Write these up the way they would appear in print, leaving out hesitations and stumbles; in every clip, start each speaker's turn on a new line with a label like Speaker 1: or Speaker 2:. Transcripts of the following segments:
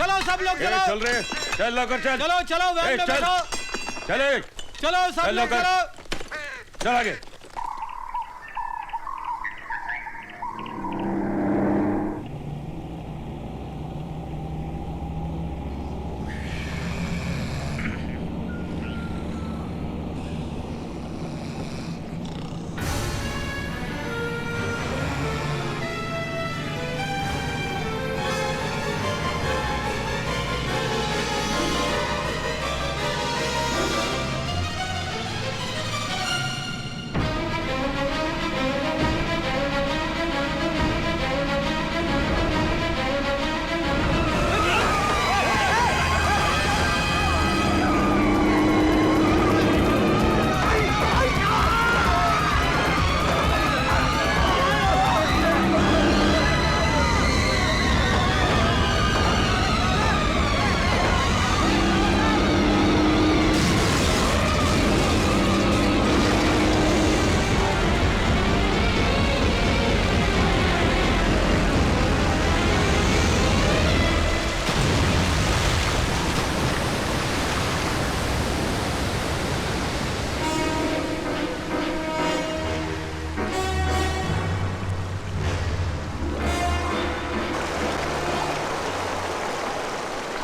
Speaker 1: चलो सब लोग चलो।
Speaker 2: चल रहे, चल लौकर चल।
Speaker 1: चलो चलो वैन में बैठो।
Speaker 2: चले।
Speaker 1: चलो सब लोग चलो।
Speaker 2: चल आगे।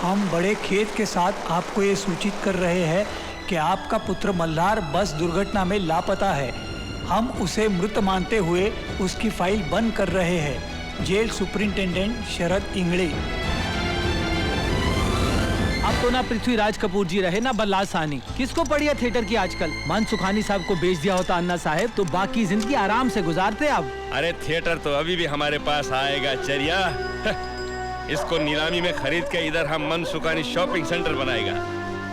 Speaker 3: हम बड़े खेद के साथ आपको ये सूचित कर रहे हैं कि आपका पुत्र मल्हार बस दुर्घटना में लापता है। हम उसे मृत मानते हुए उसकी फाइल बंद कर रहे हैं। जेल सुपरिंटेंडेंट शरद इंगड़े।
Speaker 1: अब तो ना पृथ्वीराज कपूर जी रहे ना बल्लाल साहनी। किसको पड़ी है थिएटर की आजकल? मन सुखानी साहब को बेच दिया होता अन्ना साहब तो बाकी जिंदगी आराम से गुजारते अब।
Speaker 2: अरे थिएटर तो अभी भी हमारे पास आएगा चरिया। इसको नीलामी में खरीद के इधर हम मन सुखानी शॉपिंग सेंटर बनाएगा।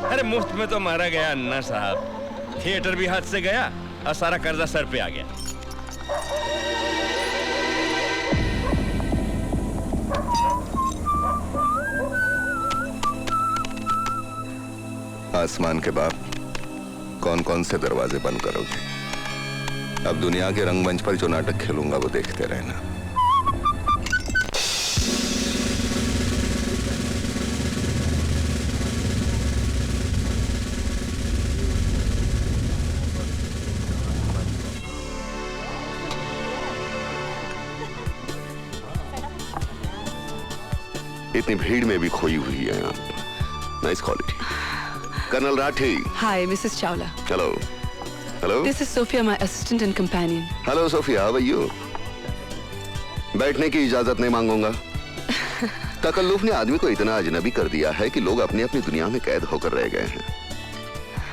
Speaker 2: अरे मुफ्त में तो मारा गया अन्ना साहब। थिएटर भी हाथ से गया और सारा कर्जा सर पे आ गया।
Speaker 4: आसमान के बाप, कौन कौन से दरवाजे बंद करोगे? अब दुनिया के रंगमंच पर जो नाटक खेलूंगा वो देखते रहना। इतनी भीड़ में भी खोई हुई है आप। Nice quality. Colonel Rathi.
Speaker 5: Hi, Mrs. Chawla.
Speaker 4: Hello. Hello.
Speaker 5: This is Sophia, my assistant and companion.
Speaker 4: Hello, Sophia. How are you? बैठने की इजाजत नहीं मांगूंगा। तकल्लुफ ने आदमी को इतना अजनबी कर दिया है कि लोग अपनी अपनी दुनिया में कैद होकर रह गए हैं।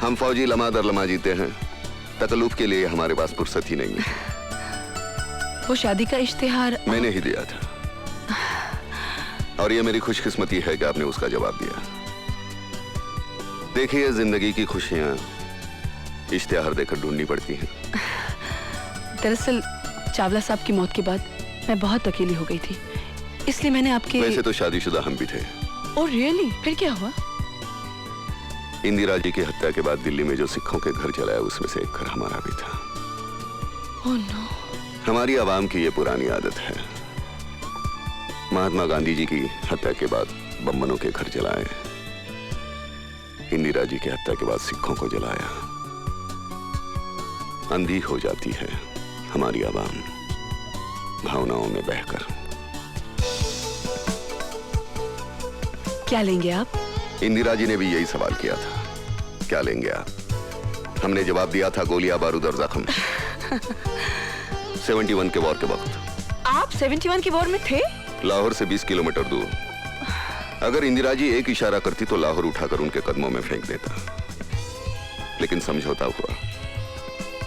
Speaker 4: हम फौजी लम्हा दर लम्हा जीते हैं। तकल्लुफ के लिए हमारे पास फुर्सत ही नहीं है।
Speaker 5: वो शादी का इश्तिहार
Speaker 4: मैंने ही दिया था और ये मेरी खुशकिस्मती है कि आपने उसका जवाब दिया। देखिए, जिंदगी की खुशियां इश्तिहार देकर ढूंढनी पड़ती हैं।
Speaker 5: दरअसल चावला साहब की मौत के बाद मैं बहुत अकेली हो गई थी, इसलिए मैंने आपके।
Speaker 4: वैसे तो शादीशुदा हम भी थे।
Speaker 5: Oh really? फिर क्या हुआ?
Speaker 4: इंदिरा जी की हत्या के बाद दिल्ली में जो सिखों के घर जलाया उसमें से एक घर हमारा भी था।
Speaker 5: Oh no.
Speaker 4: हमारी आवाम की ये पुरानी आदत है। महात्मा गांधी जी की हत्या के बाद बम्बनों के घर जलाए, इंदिरा जी की हत्या के बाद सिखों को जलाया। अंधी हो जाती है हमारी आवाम भावनाओं में बहकर।
Speaker 5: क्या लेंगे आप?
Speaker 4: इंदिरा जी ने भी यही सवाल किया था, क्या लेंगे आप? हमने जवाब दिया था, गोलियां, बारूद और जख्म। 71 के वॉर के वक्त।
Speaker 5: आप 71 की वॉर में थे?
Speaker 4: लाहौर से 20 किलोमीटर दूर। अगर इंदिरा जी एक इशारा करती तो लाहौर उठाकर उनके कदमों में फेंक देता, लेकिन समझौता हुआ,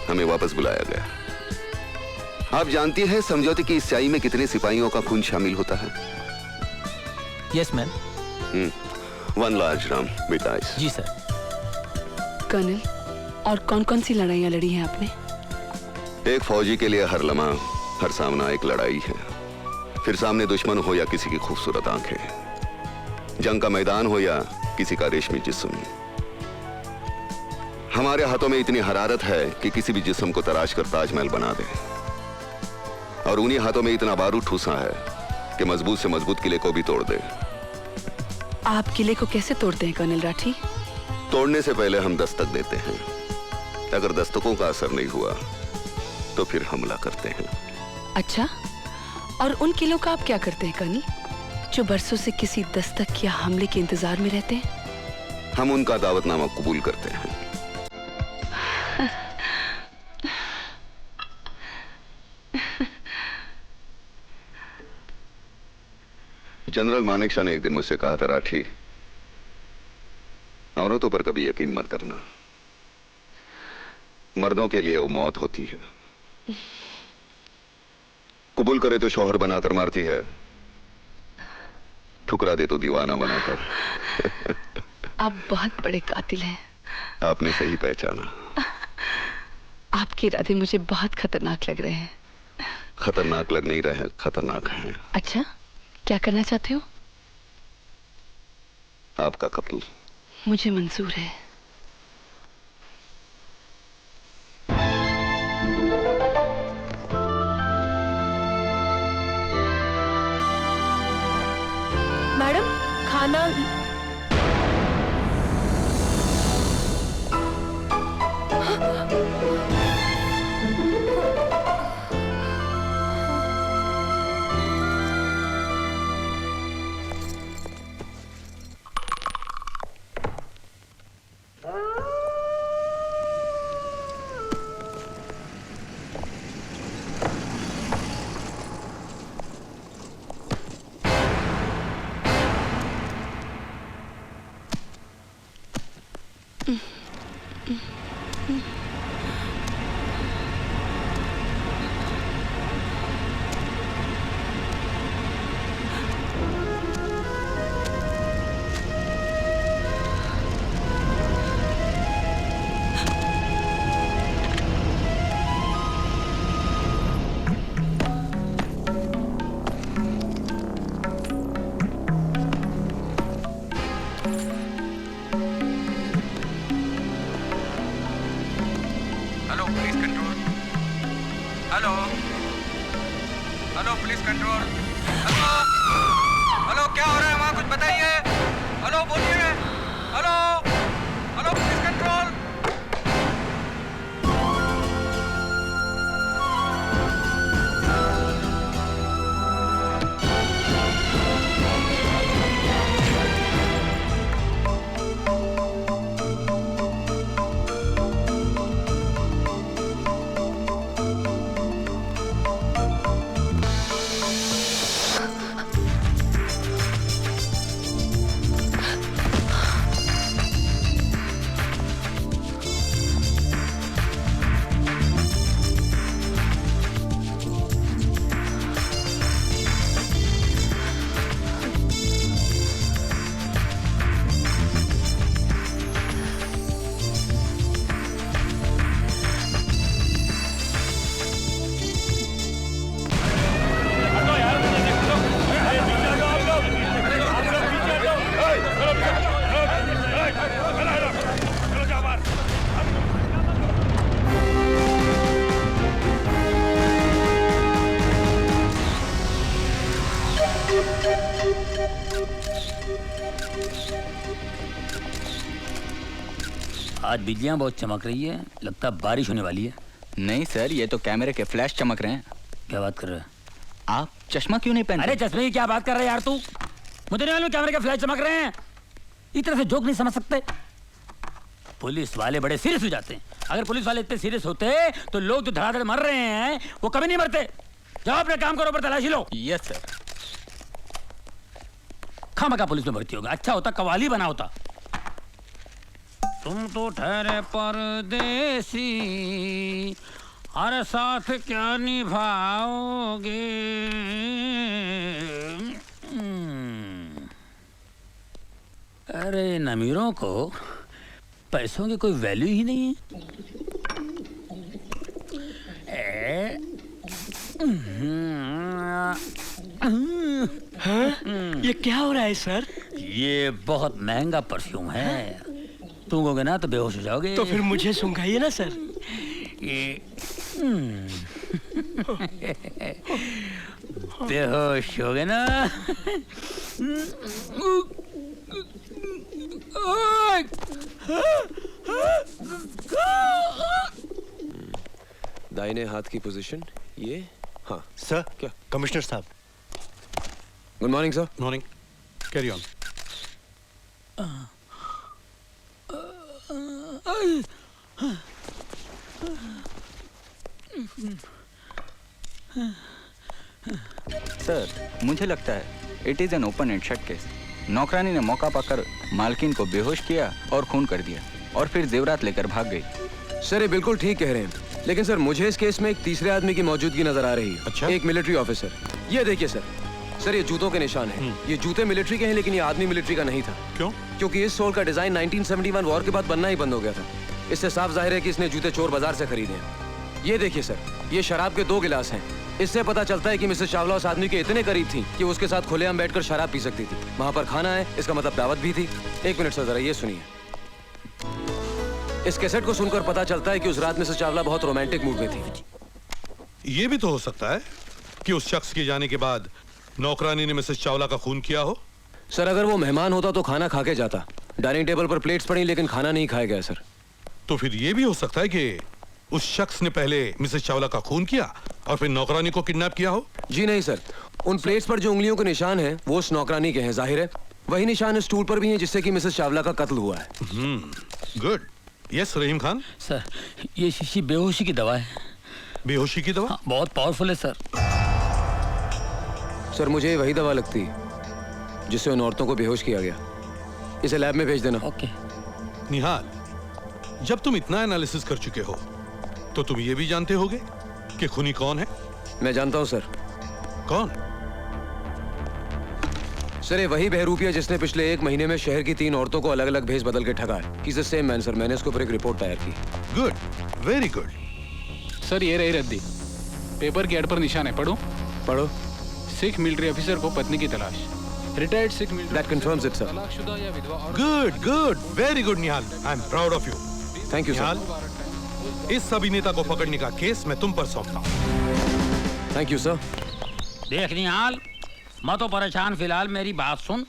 Speaker 4: हमें वापस बुलाया गया। आप जानती हैं समझौते की इस स्याही में कितने सिपाहियों का खून शामिल होता है?
Speaker 1: Yes ma'am.
Speaker 4: One large dram with ice.
Speaker 1: जी सर।
Speaker 5: कर्नल, और कौन कौन सी लड़ाइयां लड़ी हैं आपने?
Speaker 4: एक फौजी के लिए हर लम्हा, हर सामना एक लड़ाई है। फिर सामने दुश्मन हो या किसी की खूबसूरत आंखें, जंग का मैदान हो या किसी का रेशमी जिस्म, हमारे हाथों में इतनी हरारत है कि किसी भी जिस्म को तराश कर ताजमहल बना दे। और उन्हीं हाथों में इतना बारूद ठूसा है कि मजबूत से मजबूत किले को भी तोड़ दे।
Speaker 5: आप किले को कैसे तोड़ते हैं कर्नल राठी?
Speaker 4: तोड़ने से पहले हम दस्तक देते हैं। अगर दस्तकों का असर नहीं हुआ तो फिर हमला करते हैं।
Speaker 5: अच्छा, और उन किलों का आप क्या करते हैं कर्नल, जो बरसों से किसी दस्तक या हमले के इंतजार में रहते हैं?
Speaker 4: हम उनका दावतनामा कबूल करते हैं। जनरल मानेकशॉ ने एक दिन मुझसे कहा था, राठी, औरतों पर कभी यकीन मत करना। मर्दों के लिए वो मौत होती है। कबूल करे तो शौहर बनाकर मारती है, ठुकरा दे तो दीवाना बनाकर।
Speaker 5: आप बहुत बड़े कातिल हैं।
Speaker 4: आपने सही पहचाना।
Speaker 5: आपके इरादे मुझे बहुत खतरनाक लग रहे हैं।
Speaker 4: खतरनाक लग नहीं रहे, खतरनाक हैं।
Speaker 5: अच्छा, क्या करना चाहते हो?
Speaker 4: आपका कत्ल।
Speaker 5: मुझे मंजूर है।
Speaker 6: मैडम, खाना।
Speaker 7: Hello police control. Hello hello police control. Hello hello, क्या हो रहा है वहाँ, कुछ बताइए। हेलो बोलिए। Hello hello police control.
Speaker 8: आज बिजलियां बहुत चमक रही है, लगता है बारिश होने वाली है।
Speaker 9: नहीं सर, ये तो कैमरे के फ्लैश चमक रहे हैं।
Speaker 8: क्या बात कर रहे हैं?
Speaker 9: आप चश्मा क्यों नहीं पहनते?
Speaker 8: अरे चश्मे की क्या बात कर रहे हैं यार तू? मुझे नहीं मालूम कैमरे के फ्लैश चमक रहे हैं। इस तरह से जोक नहीं समझ सकते। पुलिस वाले बड़े सीरियस हो जाते हैं। अगर पुलिस वाले इतने सीरियस होते तो लोग जो धड़ाधड़ मर रहे हैं वो कभी नहीं मरते। जाओ अपने काम करो, पर तलाशी लो।
Speaker 9: Yes sir.
Speaker 8: खामखा पुलिस में भर्ती होगा, अच्छा होता कवाली बना होता। तुम तो ठहरे परदेसी, हर साथ क्या निभाओगे। अरे इन अमीरों को पैसों की कोई वैल्यू ही नहीं है।
Speaker 10: ये क्या हो रहा है सर?
Speaker 8: ये बहुत महंगा परफ्यूम है, सूंघोगे ना तो बेहोश हो जाओगे।
Speaker 10: तो फिर मुझे सूंघाइए ना सर।
Speaker 8: ये बेहोश हो गए ना।
Speaker 11: दाहिने हाथ की पोजीशन ये। हाँ
Speaker 12: सर।
Speaker 11: क्या?
Speaker 12: कमिश्नर साहब।
Speaker 11: Good morning sir.
Speaker 12: Morning. Carry on.
Speaker 9: Sir मुझे लगता है it is an open and shut case. नौकरानी ने मौका पाकर मालकिन को बेहोश किया और खून कर दिया और फिर जेवरात लेकर भाग गई।
Speaker 11: सर ये बिल्कुल ठीक कह रहे हैं, लेकिन सर मुझे इस केस में एक तीसरे आदमी की मौजूदगी नजर आ रही है।
Speaker 12: अच्छा?
Speaker 11: एक मिलिट्री ऑफिसर। ये देखिए सर, सर ये जूतों के निशान हैं। ये जूते मिलिट्री के हैं, लेकिन ये आदमी मिलिट्री का नहीं था।
Speaker 12: क्यों?
Speaker 11: क्योंकि इस सोल का डिजाइन 1971 वॉर के बाद बनना ही बंद हो गया था। इससे साफ जाहिर है कि इसने जूते चोर बाजार से खरीदे हैं। ये देखिए सर, ये शराब के 2 गिलास हैं। इससे पता चलता है कि मिसेस चावला उस आदमी के इतने करीब थी कि उसके साथ खुलेआम बैठकर शराब पी सकती थी। वहां पर खाना है, इसका मतलब दावत भी थी। 1 मिनट सर, जरा ये सुनिए। इस कैसेट को सुनकर पता चलता है कि उस रात मिसेस चावला बहुत रोमांटिक मूड में थी।
Speaker 12: ये भी तो हो सकता है कि उस शख्स के जाने के बाद नौकरानी ने मिसेस चावला का खून किया हो।
Speaker 11: सर अगर वो मेहमान होता तो खाना खा के जाता। डाइनिंग टेबल पर प्लेट्स पड़ी, लेकिन खाना नहीं खाया गया सर।
Speaker 12: तो फिर ये भी हो सकता है कि उस शख्स ने पहले मिसेस चावला का खून किया और फिर नौकरानी को किडनैप किया हो।
Speaker 11: जी नहीं सर, उन प्लेट्स पर जो उंगलियों के निशान हैं वो उस नौकरानी के हैं। जाहिर है वही निशान इस स्टूल पर भी हैं जिससे कि मिसेस चावला का कत्ल हुआ है।
Speaker 12: गुड। यस रहीम खान।
Speaker 8: सर ये शीशी बेहोशी की दवा है।
Speaker 12: बेहोशी की दवा?
Speaker 8: हाँ, बहुत पावरफुल है सर।
Speaker 11: सर मुझे वही दवा लगती है जिससे उन औरतों को बेहोश किया गया। इसे लैब में भेज देना।
Speaker 8: ओके।
Speaker 12: निहाल, जब तुम इतना एनालिसिस कर चुके हो तो तुम ये भी जानते होगे कि खूनी कौन है?
Speaker 11: मैं जानता हूं सर।
Speaker 12: कौन?
Speaker 11: सर ये वही बहरूपिया जिसने पिछले 1 महीने में शहर की 3 औरतों को अलग अलग भेज बदल के ठगा है। He's the same man sir. मैंने इसके ऊपर एक रिपोर्ट तैयार की।
Speaker 12: Good, very good.
Speaker 13: सर ये रही रद्दी। पेपर के एड पर निशान है, पढ़ो।
Speaker 11: पढ़ो।
Speaker 13: सिख मिलिट्री ऑफिसर को पत्नी की तलाश। Retired Sikh military.
Speaker 11: That confirms it, sir.
Speaker 13: तलाकशुदा या विधवा और
Speaker 12: good good, very good Nihal. I am proud of you.
Speaker 11: Thank you
Speaker 12: Nihal, इस अभिनेता को पकड़ने का केस मैं तुम पर सौंपता हूँ।
Speaker 11: Thank you sir.
Speaker 8: देख निहाल, मैं तो परेशान फिलहाल, मेरी बात सुन।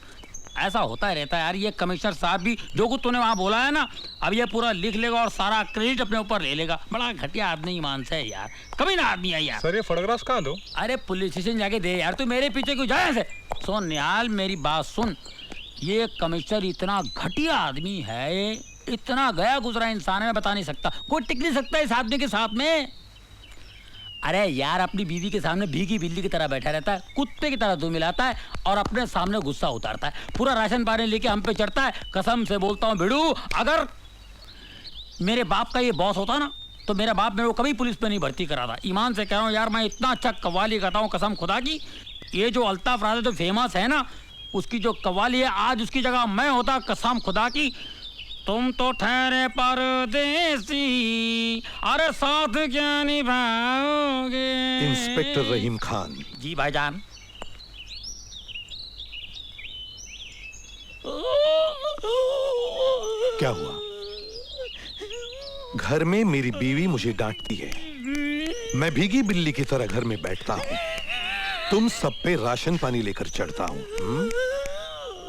Speaker 8: ऐसा होता रहता है यार, ये कमिश्नर साहब भी जो कुछ तूने वहाँ बोला है ना, अब ये पूरा लिख लेगा और सारा क्रेडिट अपने ऊपर ले लेगा। बड़ा घटिया आदमी ईमान से है यार, कभी ना आदमी है यार।
Speaker 13: सर ये फोटोग्राफ्स कहाँ दो?
Speaker 8: अरे पुलिस स्टेशन जाके दे यार, तू मेरे पीछे क्यों जाए ऐसे? सुन निहाल, मेरी बात सुन। ये कमिश्नर इतना घटिया आदमी है, इतना गया गुजरा इंसान है, मैं बता नहीं सकता। कोई टिक नहीं सकता इस आदमी के साथ में। अरे यार, अपनी बीवी के सामने भीगी बिल्ली की तरह बैठा रहता है, कुत्ते की तरह दो मिलाता है और अपने सामने गुस्सा उतारता है। पूरा राशन पानी लेके हम पे चढ़ता है। कसम से बोलता हूँ भिड़ू, अगर मेरे बाप का ये बॉस होता ना तो मेरा बाप मेरे को कभी पुलिस में नहीं भर्ती कराता। ईमान से कह रहा हूँ यार, मैं इतना अच्छा कव्वाली गाता हूँ कसम खुदा की। ये जो अल्ताफ राजा जो फेमस है ना, उसकी जो कव्वाली है, आज उसकी जगह मैं होता कसम खुदा की। तुम तो ठहरे परदेसी, अरे साथ क्या निभाओगे?
Speaker 12: इंस्पेक्टर रहीम खान।
Speaker 8: जी भाईजान।
Speaker 12: क्या हुआ? घर में मेरी बीवी मुझे डांटती है, मैं भीगी बिल्ली की तरह घर में बैठता हूँ, तुम सब पे राशन पानी लेकर चढ़ता हूँ।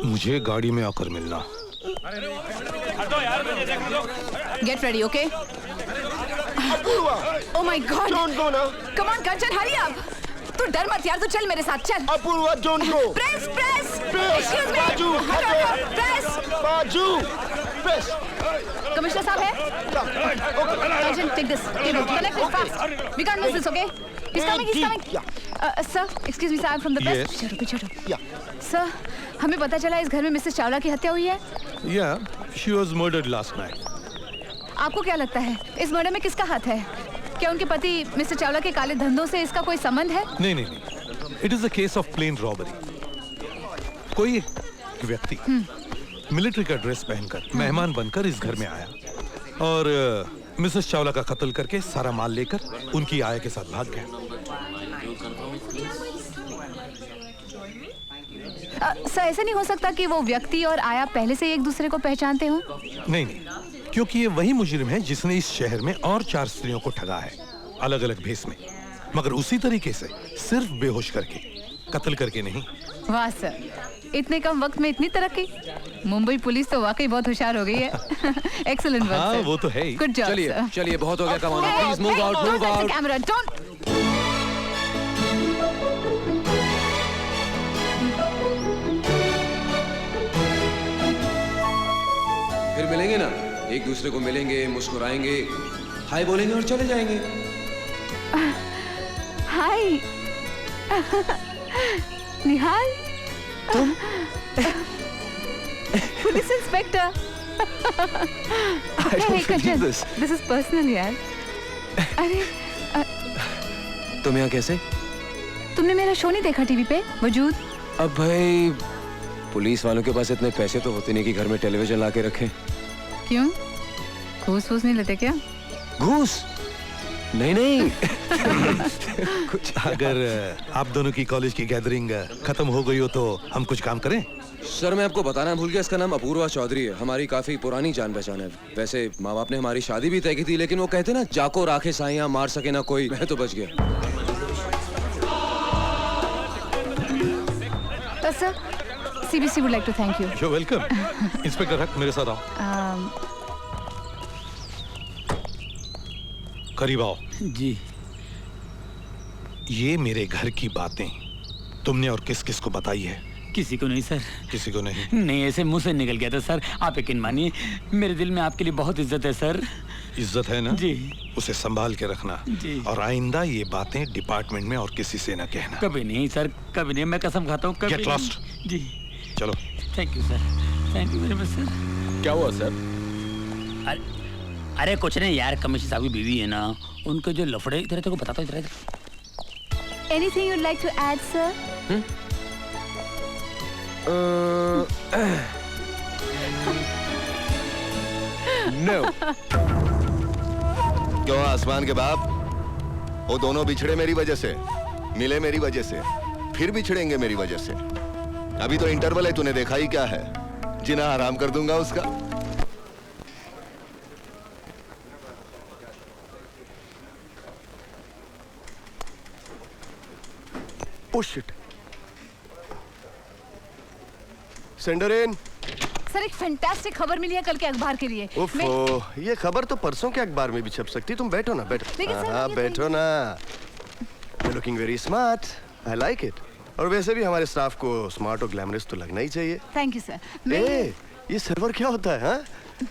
Speaker 12: मुझे गाड़ी में आकर मिलना।
Speaker 5: Get ready, okay? Oh my God!
Speaker 14: Don't go now.
Speaker 5: Come on, Kanchan, hurry up! तू डर मत यार, तू चल मेरे साथ, चल।
Speaker 14: Apoorva, don't go.
Speaker 5: Press, press.
Speaker 14: Press.
Speaker 5: Excuse me.
Speaker 14: बाजू,
Speaker 5: हटो, press.
Speaker 14: बाजू. Press.
Speaker 5: कमिश्नर साहब है? Agent, take this. Connect it fast. We can't miss this, okay? He's coming, he's coming. Sir, excuse me, sir, I'm from the press.
Speaker 12: Yes.
Speaker 5: पीछे हटो। Sir, हमें पता चला इस घर में मिसेस चावला की हत्या हुई है।
Speaker 12: Yeah, she was murdered last night.
Speaker 5: आपको क्या लगता है इस मर्डर में किसका हाथ है? क्या उनके पति मिस्टर चावला के काले धंधों से इसका कोई संबंध है?
Speaker 12: नहीं नहीं नहीं, it is a case of plane robbery. कोई एक व्यक्ति मिलिट्री का ड्रेस पहनकर मेहमान बनकर इस घर में आया और मिसेस चावला का कत्ल करके सारा माल लेकर उनकी आया के साथ भाग गया।
Speaker 5: सर, ऐसा नहीं हो सकता कि वो व्यक्ति और आया पहले से एक दूसरे को पहचानते हों?
Speaker 12: नहीं नहीं, क्योंकि ये वही मुजरिम है जिसने इस शहर में और 4 स्त्रियों को ठगा है, अलग अलग भेस में, मगर उसी तरीके से सिर्फ बेहोश करके, कत्ल करके नहीं।
Speaker 5: वाह सर, इतने कम वक्त में इतनी तरक्की। मुंबई पुलिस तो वाकई बहुत होशियार हो गई है। एक्सीलेंट वर्क
Speaker 12: हाँ,
Speaker 5: सर।
Speaker 12: वो तो है ही।
Speaker 5: गुड जॉब
Speaker 11: चलिए
Speaker 5: सर।
Speaker 11: चलिए, बहुत हो गया कमाना। Please move out, move out.
Speaker 5: Camera don't.
Speaker 11: फिर मिलेंगे ना, एक दूसरे को मिलेंगे, मुस्कुराएंगे, हाय बोलेंगे और चले जाएंगे।
Speaker 5: हाय निहाल,
Speaker 10: तुम
Speaker 5: police inspector. This is personal यार। अरे
Speaker 11: तुम यहाँ कैसे?
Speaker 5: तुमने मेरा शो नहीं देखा टीवी पे वजूद?
Speaker 11: अब भाई पुलिस वालों के पास इतने पैसे तो होते नहीं कि घर में टेलीविजन ला के रखें।
Speaker 5: क्यों, घूस वूस नहीं लेते क्या?
Speaker 11: घूस? नहीं नहीं।
Speaker 12: कुछ अगर आप दोनों की कॉलेज की गैदरिंग खत्म हो गई हो तो हम कुछ काम करें?
Speaker 11: सर मैं आपको बताना भूल गया, इसका नाम अपूर्वा चौधरी है। हमारी काफी पुरानी जान पहचान है। वैसे माँ बाप ने हमारी शादी भी तय की थी, लेकिन वो कहते ना, जाको राखे साइयां मार सके ना कोई। मैं तो बच गया।
Speaker 5: Sir, CBC would like to thank you.
Speaker 12: You're welcome. Inspector हक, मेरे साथ आओ। करीब आओ।
Speaker 8: जी।
Speaker 12: ये मेरे घर की बातें तुमने और किस किस को बताई है?
Speaker 8: किसी को नहीं सर।
Speaker 12: किसी को नहीं?
Speaker 8: नहीं, ऐसे मुंह से निकल गया था सर। आप यकीन मानिए, मेरे दिल में आपके लिए बहुत इज्जत है सर।
Speaker 12: इज्जत है ना?
Speaker 8: जी।
Speaker 12: उसे संभाल के रखना
Speaker 8: जी।
Speaker 12: और आइंदा ये बातें डिपार्टमेंट में और किसी से न कहना।
Speaker 8: कभी नहीं सर, कभी नहीं। मैं कसम खाता हूँ कभी
Speaker 12: Get lost.
Speaker 8: नहीं। जी।
Speaker 12: चलो।
Speaker 8: Thank you sir, thank you very much sir.
Speaker 11: क्या हुआ सर?
Speaker 8: अरे कुछ नहीं यार, कमिश्नर साहब की बीवी है ना, उनके जो लफड़े, इधर तेरे को बताता हूँ, इधर।
Speaker 5: Anything you'd like to add, sir?
Speaker 11: No.
Speaker 4: क्यों आसमान के बाप? वो दोनों बिछड़े मेरी वजह से, मिले मेरी वजह से, फिर बिछड़ेंगे मेरी वजह से। अभी तो इंटरवल है, तूने देखा ही क्या है? जिना आराम कर दूंगा उसका।
Speaker 14: Oh shit. सेंडर इन।
Speaker 5: सर, एक फैंटास्टिक खबर मिली है कल के अखबार के लिए।
Speaker 14: ओफो, ये खबर तो परसों के अखबार में भी छप सकती। तुम बैठो ना, बैठो।
Speaker 5: लेकिन सर,
Speaker 14: हाँ, बैठो ना। You're looking very smart. I like it. और वैसे भी हमारे स्टाफ को स्मार्ट और ग्लैमरस तो लगना ही चाहिए।
Speaker 5: Thank you sir.
Speaker 14: ए, ये सर्वर क्या होता है? हाँ?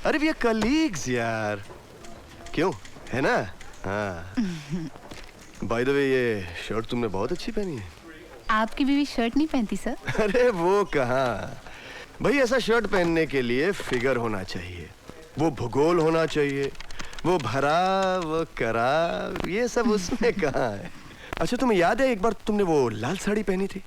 Speaker 14: अरे ये कलीग्स यार। क्यों, है ना? हाँ। बाय द वे, ये शर्ट तुमने बहुत अच्छी पहनी है।
Speaker 5: आपकी बीवी शर्ट नहीं पहनती सर?
Speaker 14: अरे वो कहाँ भाई, ऐसा शर्ट पहनने के लिए फिगर होना चाहिए, वो भूगोल होना चाहिए, वो भरा वो करा, ये सब उसमें कहाँ है? अच्छा तुम्हें याद है एक बार तुमने वो लाल साड़ी पहनी थी?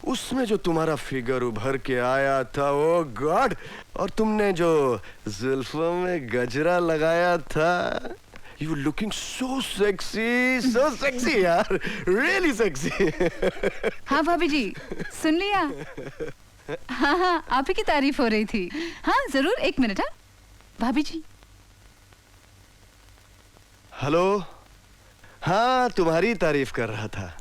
Speaker 14: उसमें जो तुम्हारा फिगर उभर के आया था, ओ गॉड। और तुमने जो जुल्फों में गजरा लगाया था, You looking so sexy यार, really sexy।
Speaker 5: हाँ भाभी जी, सुन लिया? हाँ, आप ही की तारीफ हो रही थी। हाँ जरूर, एक मिनट। हाँ भाभी जी।
Speaker 14: हेलो। हाँ, तुम्हारी तारीफ कर रहा था।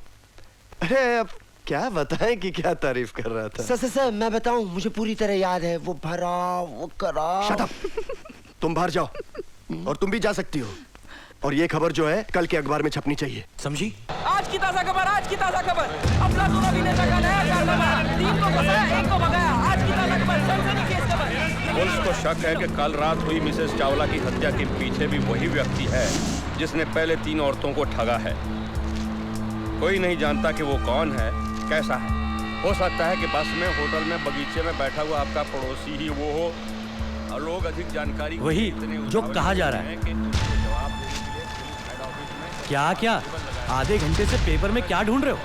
Speaker 14: अरे अब क्या बताएं कि क्या तारीफ कर रहा था?
Speaker 10: सर मैं बताऊं, मुझे पूरी तरह याद है। वो भरा वो करा।
Speaker 14: Shut up। तुम बाहर जाओ और तुम भी जा सकती हो। और ये खबर जो है कल के अखबार में छपनी चाहिए, समझी?
Speaker 7: आज की ताजा खबर, आज की ताजा खबर। अफलातून अभिनेता का नया कारनामा, 3 को फंसाया, 1 को भगाया। आज की ताजा खबर, सनसनीखेज खबर।
Speaker 2: पुलिस को शक है कि कल रात हुई मिसेस चावला की हत्या के पीछे भी वही व्यक्ति है जिसने पहले 3 औरतों को ठगा है। कोई नहीं जानता कि वो कौन है, कैसा है। हो सकता है कि बस में, होटल में, बगीचे में बैठा हुआ आपका पड़ोसी ही वो हो। और लोग अधिक जानकारी
Speaker 15: वही जो कहा जा रहा है। क्या आधे घंटे से पेपर में क्या ढूंढ रहे हो?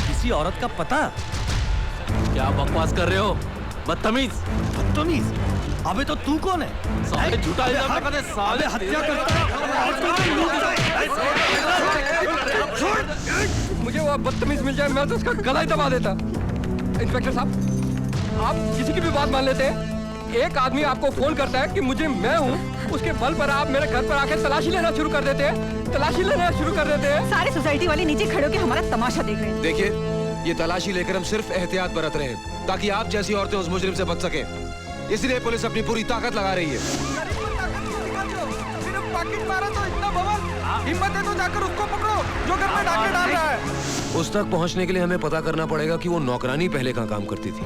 Speaker 15: किसी औरत का पता?
Speaker 13: क्या बकवास कर रहे हो? बदतमीज।
Speaker 15: अबे तो तू कौन है?
Speaker 13: साले झूठा इल्जाम लगाते, साले
Speaker 15: हत्या करता
Speaker 13: है। मुझे वो बदतमीज मिल जाए, मैं तो उसका गला ही दबा देता। इंस्पेक्टर साहब, आप किसी की भी बात मान लेते हैं। एक आदमी आपको फोन करता है कि मुझे मैं हूँ, उसके बल पर आप मेरे घर पर आके तलाशी लेना शुरू कर देते हैं। सारी सोसाइटी वाले नीचे खड़े होकर हमारा तमाशा देख रहे हैं।
Speaker 11: देखिए, ये तलाशी लेकर हम सिर्फ एहतियात बरत रहे हैं ताकि आप जैसी औरतें उस मुजरिम से बच सके। इसलिए पुलिस अपनी पूरी ताकत लगा रही है।
Speaker 13: सिर्फ पाकिट मारा तो इतना बवाल, हिम्मत है तो जाकर उसको पकड़ो जो घर में डाके डाल रहा है।
Speaker 11: उस तक पहुंचने के लिए हमें पता करना पड़ेगा कि वो नौकरानी पहले कहाँ काम करती थी।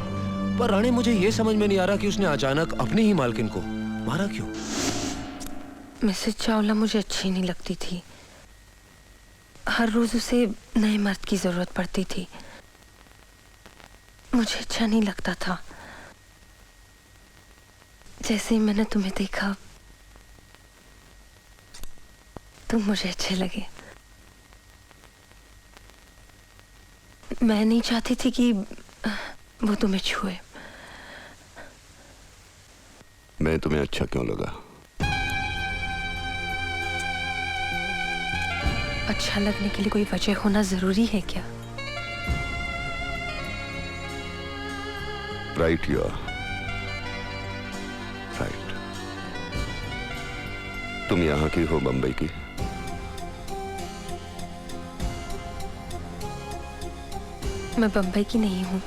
Speaker 11: पर रानी, मुझे ये समझ में नहीं आ रहा कि उसने अचानक अपनी ही मालकिन को मारा क्यों?
Speaker 6: मिसेस चावला मुझे अच्छी नहीं लगती थी। हर रोज उसे नए मर्द की जरूरत पड़ती थी। मुझे अच्छा नहीं लगता था। जैसे ही मैंने तुम्हें देखा तुम मुझे अच्छे लगे। मैं नहीं चाहती थी कि वो तुम्हें छुए।
Speaker 4: मैं तुम्हें अच्छा क्यों लगा?
Speaker 6: अच्छा लगने के लिए कोई वजह होना जरूरी है क्या?
Speaker 4: Right, you are right. तुम यहां की हो, बंबई की?
Speaker 6: मैं बंबई की नहीं हूँ,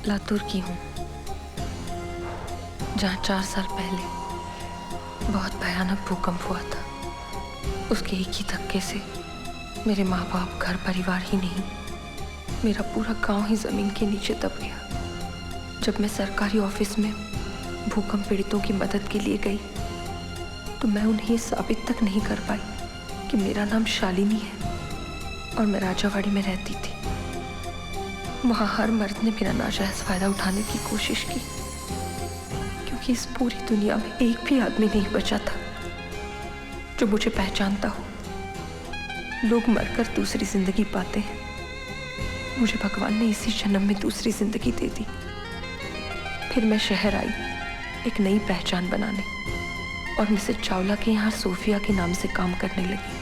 Speaker 6: लातूर की हूँ, जहाँ 4 साल पहले बहुत भयानक भूकंप हुआ था। उसके एक ही धक्के से मेरे माँ बाप, घर परिवार ही नहीं, मेरा पूरा गांव ही जमीन के नीचे दब गया। जब मैं सरकारी ऑफिस में भूकंप पीड़ितों की मदद के लिए गई तो मैं उन्हें ये साबित तक नहीं कर पाई कि मेरा नाम शालिनी है और मैं राजावाड़ी में रहती थी। वहां हर मर्द ने मेरा नाजायज फायदा उठाने की कोशिश की, क्योंकि इस पूरी दुनिया में एक भी आदमी नहीं बचा था जो मुझे पहचानता हो। लोग मरकर दूसरी जिंदगी पाते हैं, मुझे भगवान ने इसी जन्म में दूसरी जिंदगी दे दी। फिर मैं शहर आई एक नई पहचान बनाने और मिसेस चावला के यहाँ सोफिया के नाम से काम करने लगी।